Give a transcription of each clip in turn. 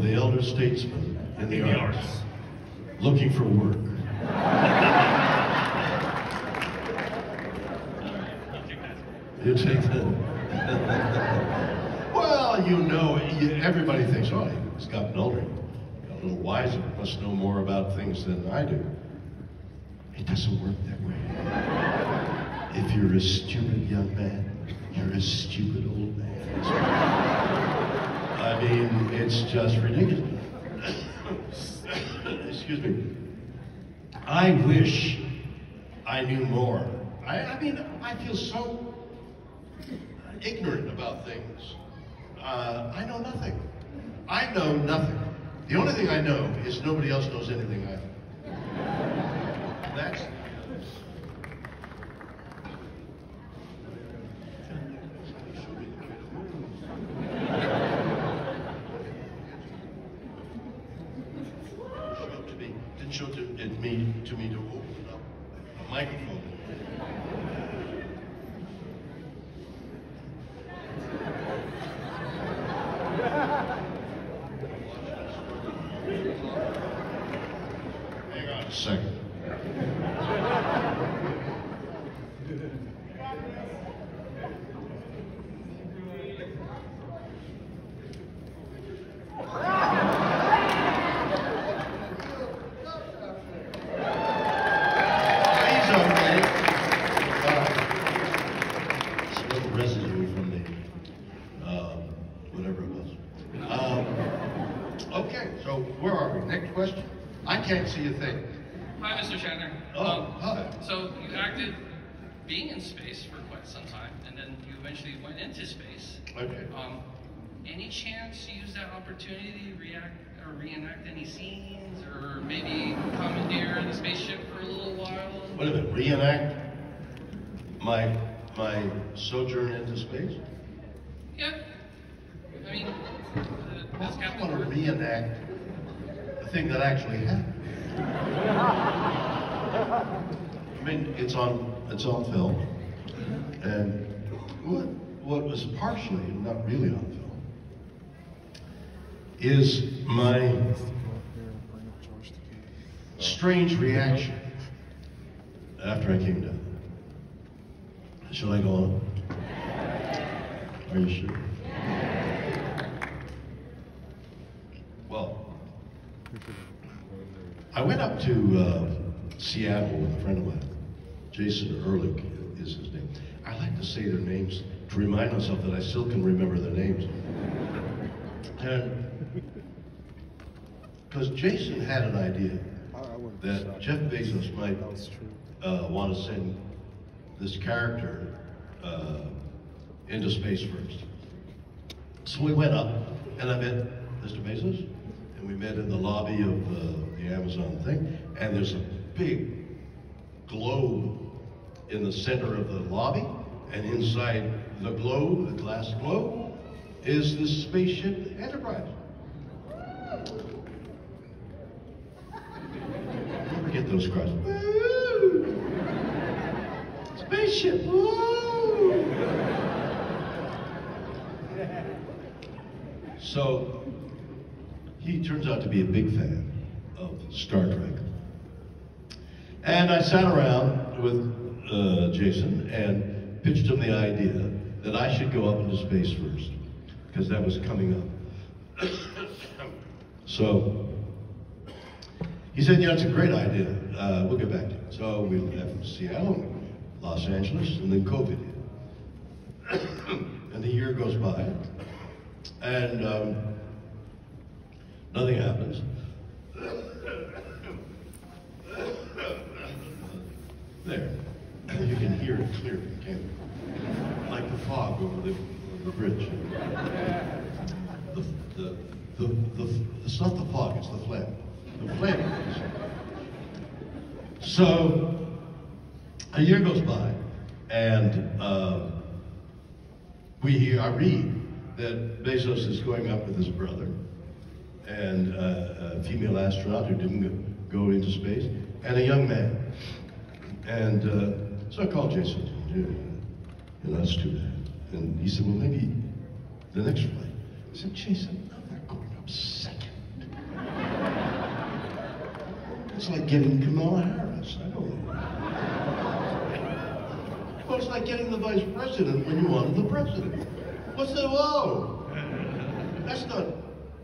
the elder statesman in the arts, looking for work. You take that. Well, you know, everybody thinks, oh, he's gotten older, got a little wiser, must know more about things than I do. It doesn't work that way. If you're a stupid young man, you're a stupid old man. I mean, it's just ridiculous. Excuse me. I wish I knew more. I mean, I feel so ignorant about things. I know nothing. I know nothing. The only thing I know is nobody else knows anything I know. That's... Didn't show to me to open up a microphone. Hang on a second. Okay, so where are we? Next question. I can't see a thing. Hi, Mr. Shatner. Hi. So you acted being in space for quite some time, and then you eventually went into space. Okay. Any chance you use that opportunity to reenact any scenes, or maybe commandeer the spaceship for a little while? Wait a minute, reenact my sojourn into space? Yeah. I mean, I want to reenact the thing that actually happened. I mean, it's on film, and what was partially, not really on film, is my strange reaction after I came down. Shall I go on? Are you sure? Well, I went up to Seattle with a friend of mine. Jason Ehrlich is his name. I like to say their names to remind myself that I still can remember their names. And because Jason had an idea that Jeff Bezos might want to send this character into space first. So we went up, and I met Mr. Bezos, and we met in the lobby of the Amazon thing, and there's a big globe in the center of the lobby, and inside the globe, the glass globe, is this spaceship Enterprise. Never get those cries. Woo! Spaceship, woo! So, he turns out to be a big fan of Star Trek. And I sat around with Jason and pitched him the idea that I should go up into space first, because that was coming up. So, he said, yeah, it's a great idea. We'll get back to it. So we left Seattle, Los Angeles, and then COVID hit. And the year goes by, and nothing happens. There. You can hear it clearly, can't you? Like the fog over the bridge. It's not the fog, it's the phlegm. The phlegm. So, a year goes by, and I read that Bezos is going up with his brother, and a female astronaut who didn't go into space, and a young man. And so I called Jason, that's too bad. And he said, well, maybe the next flight. I said, Jason, I'm not going up second. It's like getting Kamala Harris. I don't know. Well, it's like getting the vice president when you wanted the president. What's the, whoa? That's not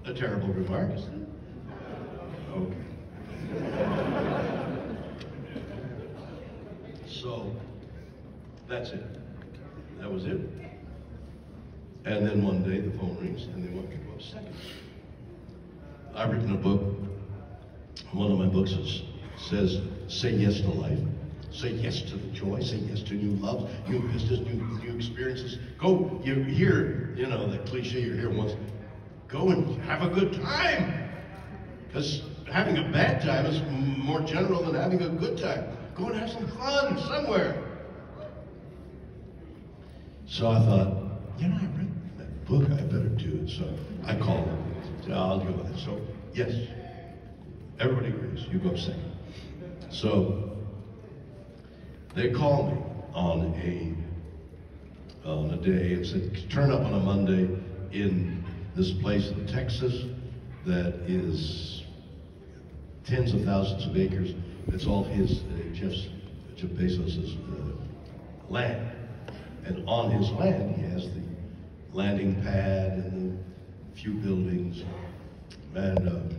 a terrible remark, is it? Okay. So, that's it. That was it. And then one day the phone rings and they want me to go second. I've written a book. One of my books says, say yes to life. Say yes to the joy. Say yes to new loves, new business, new experiences. Go, you hear, you know, the cliche you hear once. Go and have a good time. Because having a bad time is more general than having a good time. Go and have some fun somewhere. So I thought, you know, I read that book, I better do it. So I called him. Said, I'll do it. So, yes, everybody agrees. You go second. So they called me on a day and said, turn up on a Monday in this place in Texas that is tens of thousands of acres. It's all his, Jeff Bezos' land. And on his land, he has the landing pad and the few buildings. And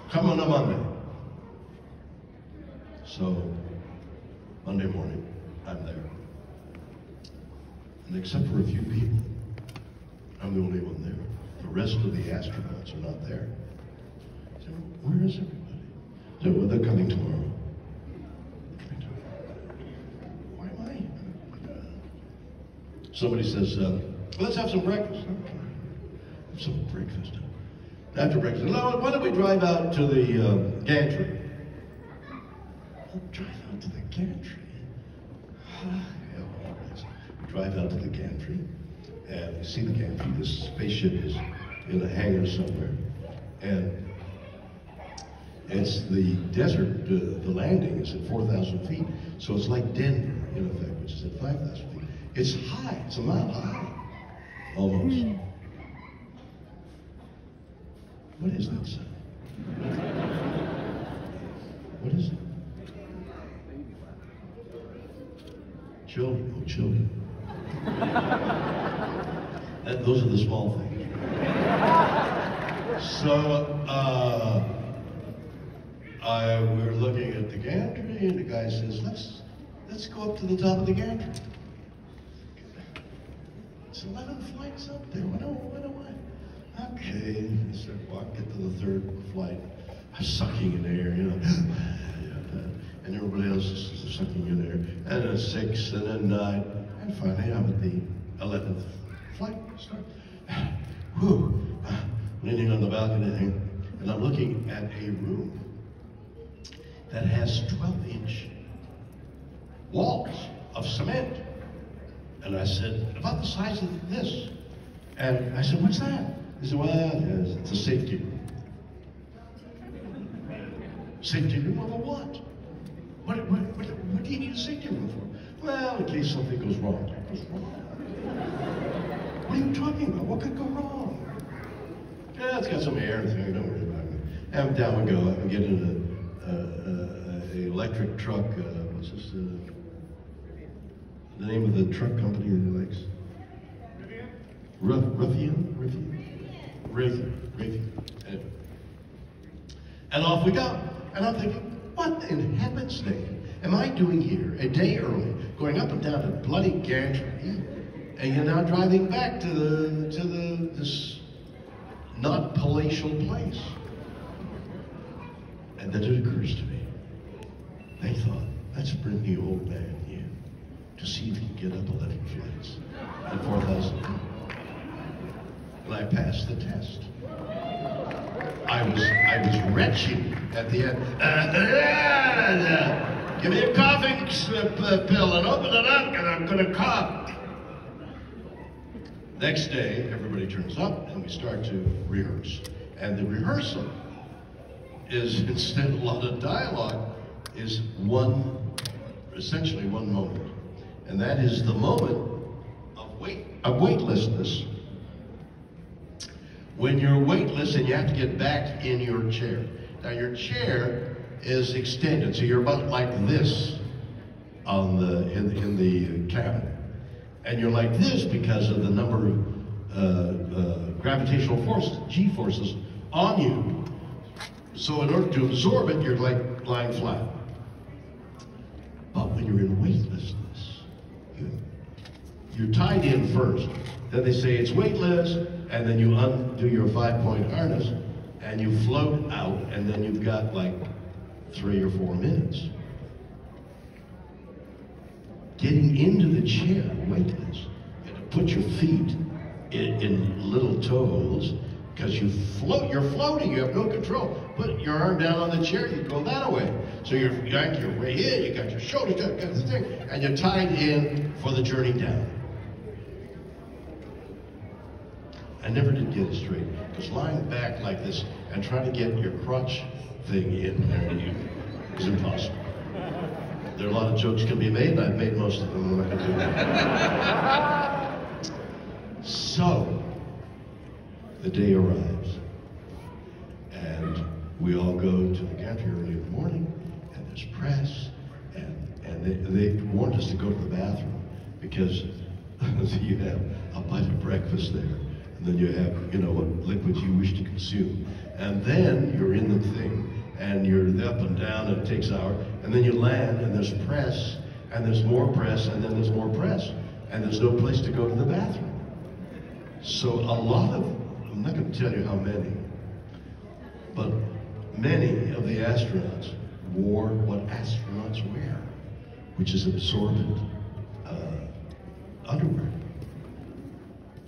come on a Monday. So, Monday morning, I'm there. And except for a few people, I'm the only one there. The rest of the astronauts are not there. So, where is everybody? So, well, they're coming tomorrow. Why am I? Somebody says, let's have some breakfast. Okay. Have some breakfast. After breakfast, why don't we drive out to the gantry? Drive out to the gantry? We drive out to the gantry, and we see the gantry. This spaceship is in a hangar somewhere, and it's the desert. The landing is at 4,000 feet, so it's like Denver, in effect, which is at 5,000 feet. It's high. It's a mile high, almost. What is that sound? What is it? Children, oh children. Those are the small things. So, we're looking at the gantry, and the guy says, let's go up to the top of the gantry. It's 11 flights up there. What do I? Okay, so get to the third flight. I'm sucking in air, you know. And everybody else is sucking in air. And then 6, and then 9, and finally I'm at the 11th flight. Whew. Leaning on the balcony, and I'm looking at a room that has 12-inch walls of cement. And I said, about the size of this. And I said, what's that? He said, well, yes, it's a safety room. Safety room over what? What do you need a safety room for? Well, in case something goes wrong. What goes wrong? What are you talking about? What could go wrong? Yeah, it's got some air thing, don't worry about it. And down we go. I get in an electric truck. What's this? The name of the truck company that he likes? Ruffian. Anyway. And off we go. And I'm thinking, what in heaven's name am I doing here a day early, going up and down to bloody gantry, and you're now driving back to this not palatial place? And then it occurs to me, they thought, let's bring the old man here to see if he can get up 11 flights at 4,000 feet. And I passed the test. I was retching at the end. Give me a coughing pill and open it up, and I'm going to cough. Next day, everybody turns up, and we start to rehearse. And the rehearsal is, instead of a lot of dialogue, is essentially one moment. And that is the moment of weightlessness. When you're weightless and you have to get back in your chair. Now your chair is extended, so you're about like this on in the cabin, and you're like this because of the number of gravitational forces, G-forces, on you. So in order to absorb it, you're like lying flat. But when you're in weightlessness, you're tied in first. Then they say it's weightless, and then you undo your 5-point harness, and you float out, and then you've got like 3 or 4 minutes. Getting into the chair, weightless, and to put your feet in little toes, because you're floating, you have no control. Put your arm down on the chair, you go that way. So you're way in, you got your shoulders down, got this thing, and you're tied in for the journey down. I never did get it straight, because lying back like this and trying to get your crotch thing in there is impossible. There are a lot of jokes can be made, and I've made most of them. I'm not going to do that. So, the day arrives, and we all go to the gantry early in the morning, and there's press, and they warned us to go to the bathroom, because you have a bite of breakfast there, and then you have, what liquids you wish to consume, and then you're in the thing, and you're up and down, and it takes an hour, and then you land, and there's press, and there's more press, and then there's more press, and there's no place to go to the bathroom. So a lot of, I'm not going to tell you how many, but many of the astronauts wore what astronauts wear, which is absorbent underwear.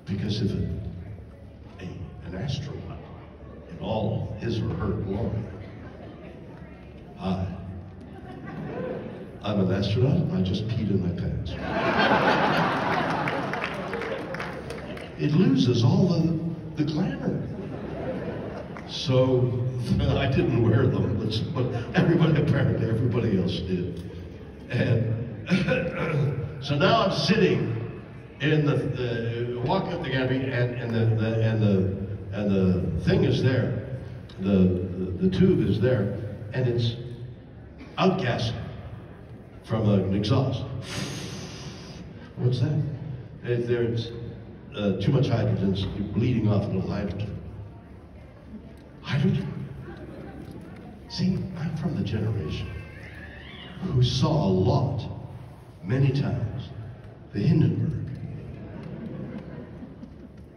Because if an astronaut, in all his or her glory, hi, I'm an astronaut, I just peed in my pants. It loses all the glamour. So I didn't wear them, but apparently everybody else did. And so now I'm sitting in walking up the gantry, and the thing is there, the tube is there, and it's outgassing from an exhaust. What's that? There's too much hydrogen, so you're bleeding off a little hydrogen. Hydrogen? See, I'm from the generation who saw a lot, many times, the Hindenburg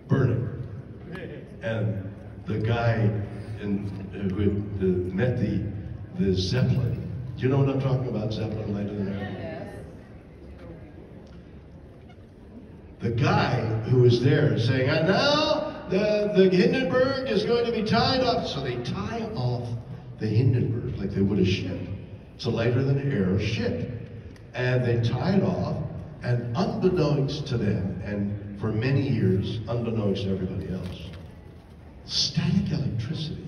burning. And the guy who had met the Zeppelin. Do you know what I'm talking about, Zeppelin, later than that? The guy who was there saying, and now the Hindenburg is going to be tied up. So they tie off the Hindenburg like they would a ship. It's a lighter than air ship. And they tie it off, and unbeknownst to them, and for many years, unbeknownst to everybody else, static electricity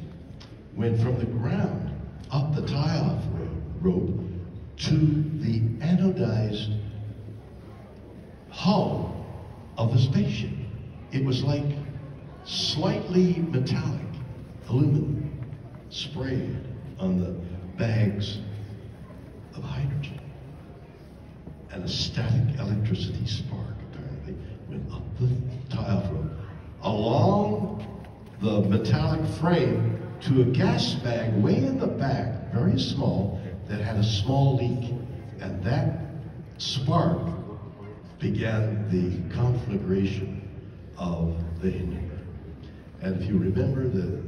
went from the ground up the tie-off rope to the anodized hull of the spaceship. It was like slightly metallic aluminum sprayed on the bags of hydrogen. And a static electricity spark apparently went up the tie-off rope, along the metallic frame to a gas bag way in the back, very small, that had a small leak. And that spark began the conflagration of the Hindenburg. And if you remember the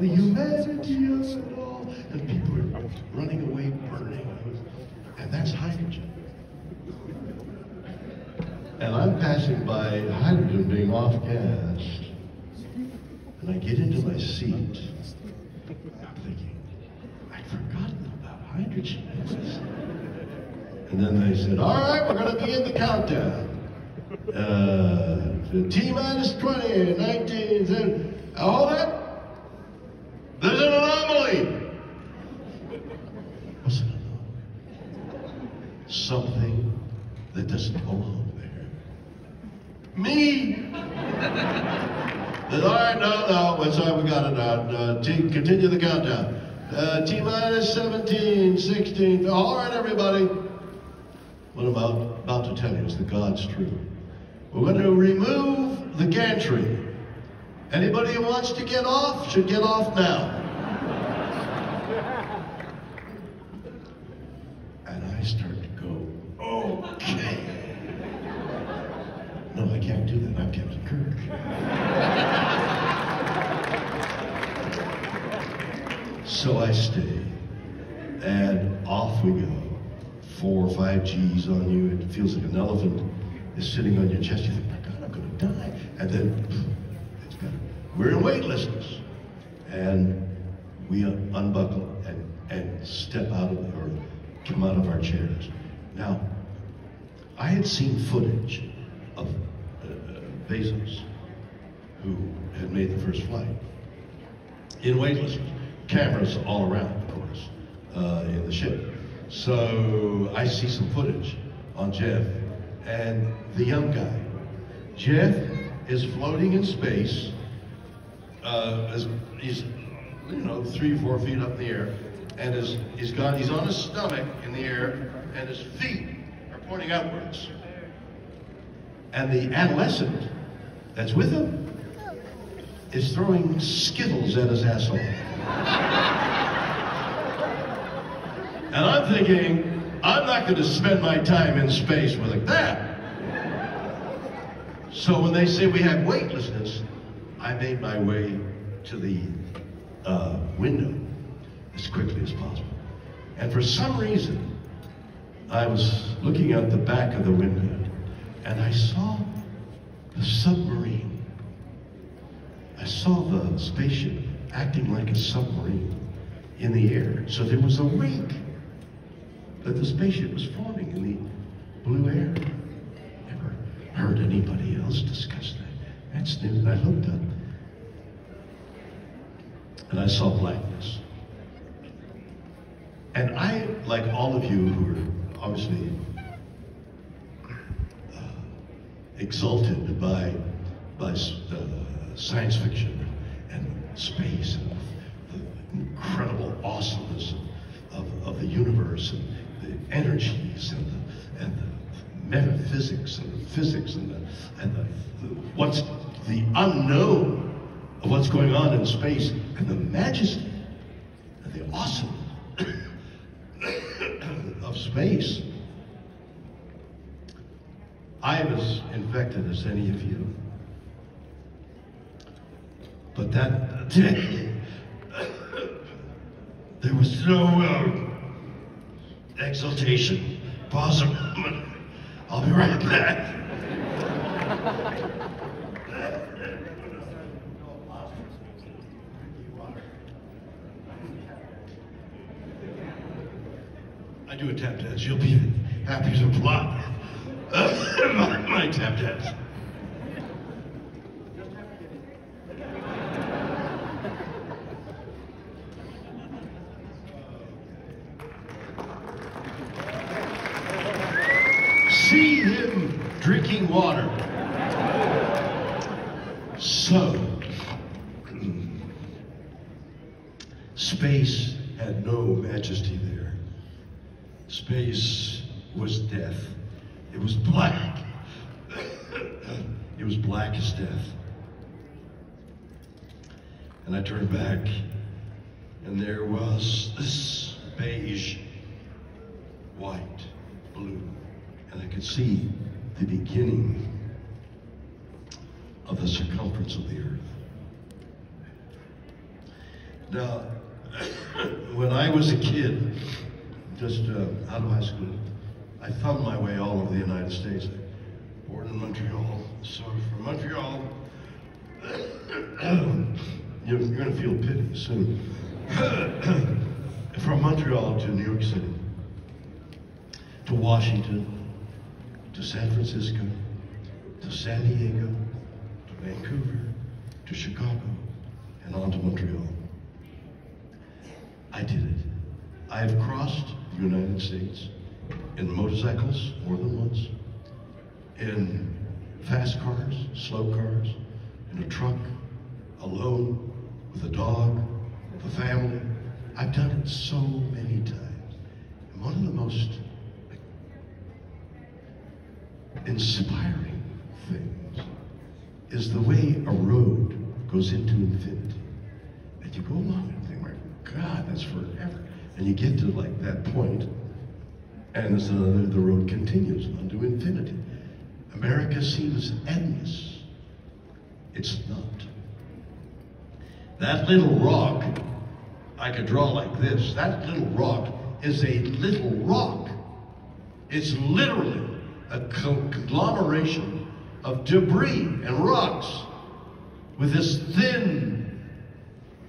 humanity of it all, and people were running away, burning, and that's hydrogen. And I'm passing by hydrogen being off-gassed, and I get into my seat. I'm thinking, I'd forgotten about hydrogen. And then they said, all right, we're going to begin the countdown. T-minus 20, 19, 10, all that? There's an anomaly. What's an anomaly? Something that doesn't belong there. Me! That I know, no, go. That's all we got it out. Continue the countdown. T-minus 17, 16. All right, everybody. What I'm about to tell you is the God's truth. We're going to remove the gantry. Anybody who wants to get off should get off now. And I start to go, okay. No, I can't do that. I'm Captain Kirk. So I stay, and off we go. 4 or 5 G's on you. It feels like an elephant is sitting on your chest. You think, my God, I'm going to die. And then it's gone. We're in weightlessness, and we unbuckle and step out of, or come out of our chairs. Now, I had seen footage of Bezos, who had made the first flight, in weightlessness. Cameras all around, of course, in the ship. So I see some footage on Jeff and the young guy. Jeff is floating in space. He's 3 or 4 feet up in the air, and he's on his stomach in the air, and his feet are pointing upwards. And the adolescent that's with him is throwing Skittles at his asshole. And I'm thinking, I'm not going to spend my time in space with that. So when they say we have weightlessness, I made my way to the window as quickly as possible. And for some reason, I was looking out the back of the window, and I saw the submarine. I saw the spaceship acting like a submarine in the air. So there was a wink that the spaceship was forming in the blue air. Never heard anybody else discuss that. That's new. And I looked up, and I saw blackness. And I, like all of you who are obviously exalted by science fiction and space and the incredible awesomeness of the universe and the energies and the metaphysics and the physics and what's the unknown of what's going on in space and the majesty and the awesome of space. I am as infected as any of you. But that day, there was no exaltation. Pause a moment. I'll be right back. I do a tap dance. You'll be happy to applaud my tap dance. See him drinking water. So, space had no majesty there. Space was death. It was black. It was black as death. And I turned back, and there was this beige, white, blue, and I could see the beginning of the circumference of the earth. Now, when I was a kid, just out of high school, I thumbed my way all over the United States. Born in Montreal, so from Montreal, you're going to feel pity soon. From Montreal to New York City, to Washington, to San Francisco, to San Diego, to Vancouver, to Chicago, and on to Montreal. I did it. I have crossed the United States in motorcycles more than once, in fast cars, slow cars, in a truck, a alone, with a dog, with a family. I've done it so many times. And one of the most inspiring things is the way a road goes into infinity. And you go along and think, my God, that's forever. And you get to like that point, and the road continues onto infinity. America seems endless. It's not. That little rock, I could draw like this. That little rock is a little rock. It's literally a conglomeration of debris and rocks with this thin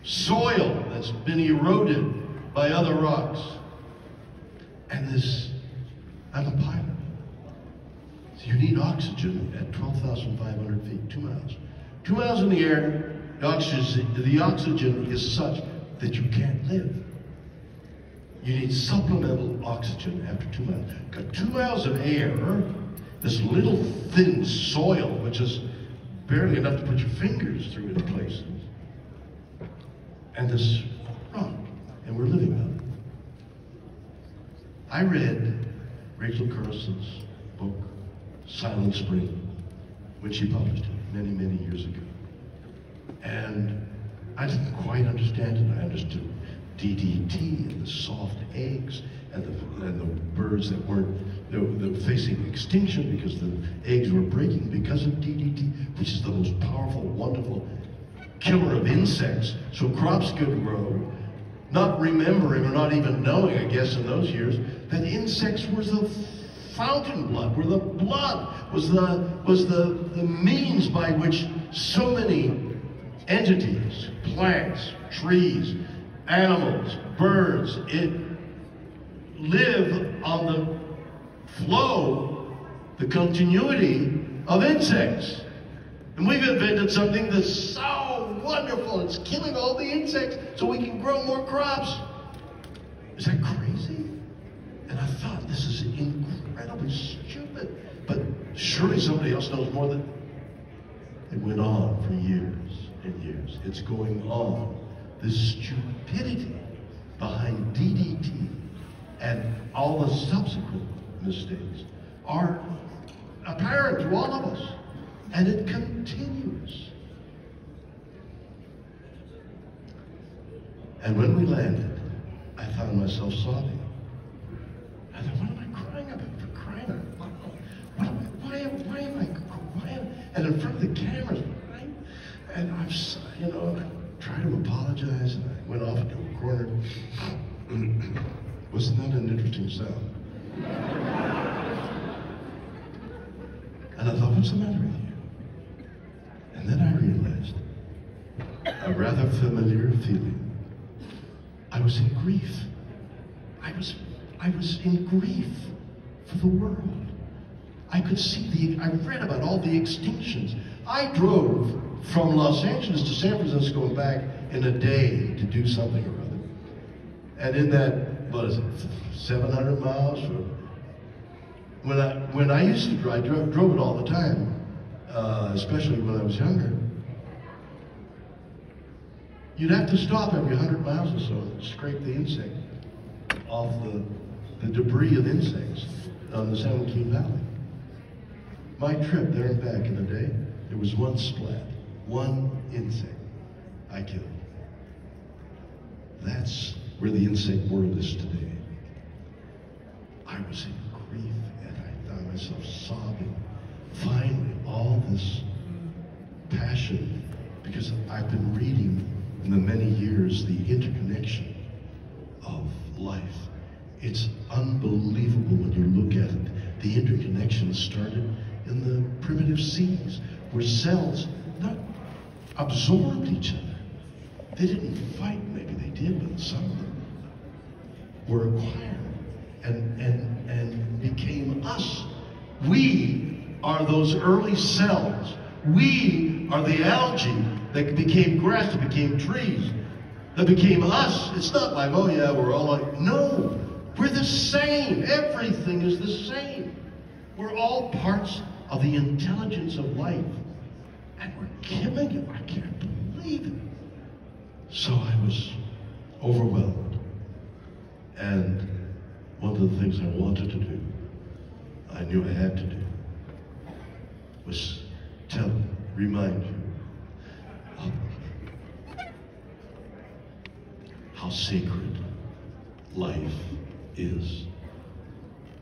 soil that's been eroded by other rocks. And I'm a pilot. So you need oxygen at 12,500 feet, 2 miles. 2 miles in the air, the oxygen is such that you can't live. You need supplemental oxygen after 2 miles. Got 2 miles of air, this little thin soil, which is barely enough to put your fingers through in places, and this rock, and we're living on it. I read Rachel Carson's book, Silent Spring, when she published it many, many years ago. And I didn't quite understand it. I understood DDT and the soft eggs and the birds that were facing extinction because the eggs were breaking because of DDT, which is the most powerful, wonderful killer of insects. So crops could grow, not remembering or not even knowing, I guess, in those years, that insects were the fountain blood, was the means by which so many entities, plants, trees, animals, birds, live on the flow, the continuity of insects. And we've invented something that's so wonderful. It's killing all the insects so we can grow more crops. Is that crazy? And I thought, this is incredibly stupid. But surely somebody else knows more than... It went on for years and years. It's going on. This stupidity behind DDT and all the subsequent mistakes are apparent to all of us. And it continues. And when we landed, I found myself sobbing. I thought, what am I crying about? For crying out loud. Why am I crying? And in front of the cameras, crying? And I'm, I tried to apologize, and I went off into a corner. Wasn't that an interesting sound? And I thought, what's the matter with you? And then I realized a rather familiar feeling. I was in grief. I was in grief for the world. I could see I read about all the extinctions. I drove from Los Angeles to San Francisco and back in a day to do something or other. And in that, 700 miles? When I used to drive, I drove it all the time, especially when I was younger. You'd have to stop every 100 miles or so and scrape the insect off the debris of insects on the San Joaquin Valley. My trip there and back in a day, there was one splat, one insect I killed. That's where the insect world is today. I was in grief and I found myself sobbing. Finally, all this passion, because I've been reading in the many years the interconnection of life. It's unbelievable when you look at it. The interconnection started in the primitive seas, where cells not absorbed each other. They didn't fight, maybe they did, but some of them were acquired and became us. We are those early cells. We are the algae that became grass, that became trees, that became us. It's not like, oh yeah, we're all like, no, we're the same. Everything is the same. We're all parts of the intelligence of life. And we're killing it. I can't believe believe it. So I was overwhelmed. And one of the things I wanted to do, I knew I had to do, was remind you of how sacred life is.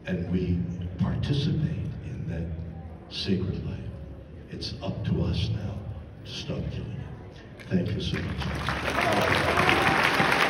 And we participate in that sacred life. It's up to us now to stop killing it. Thank you so much.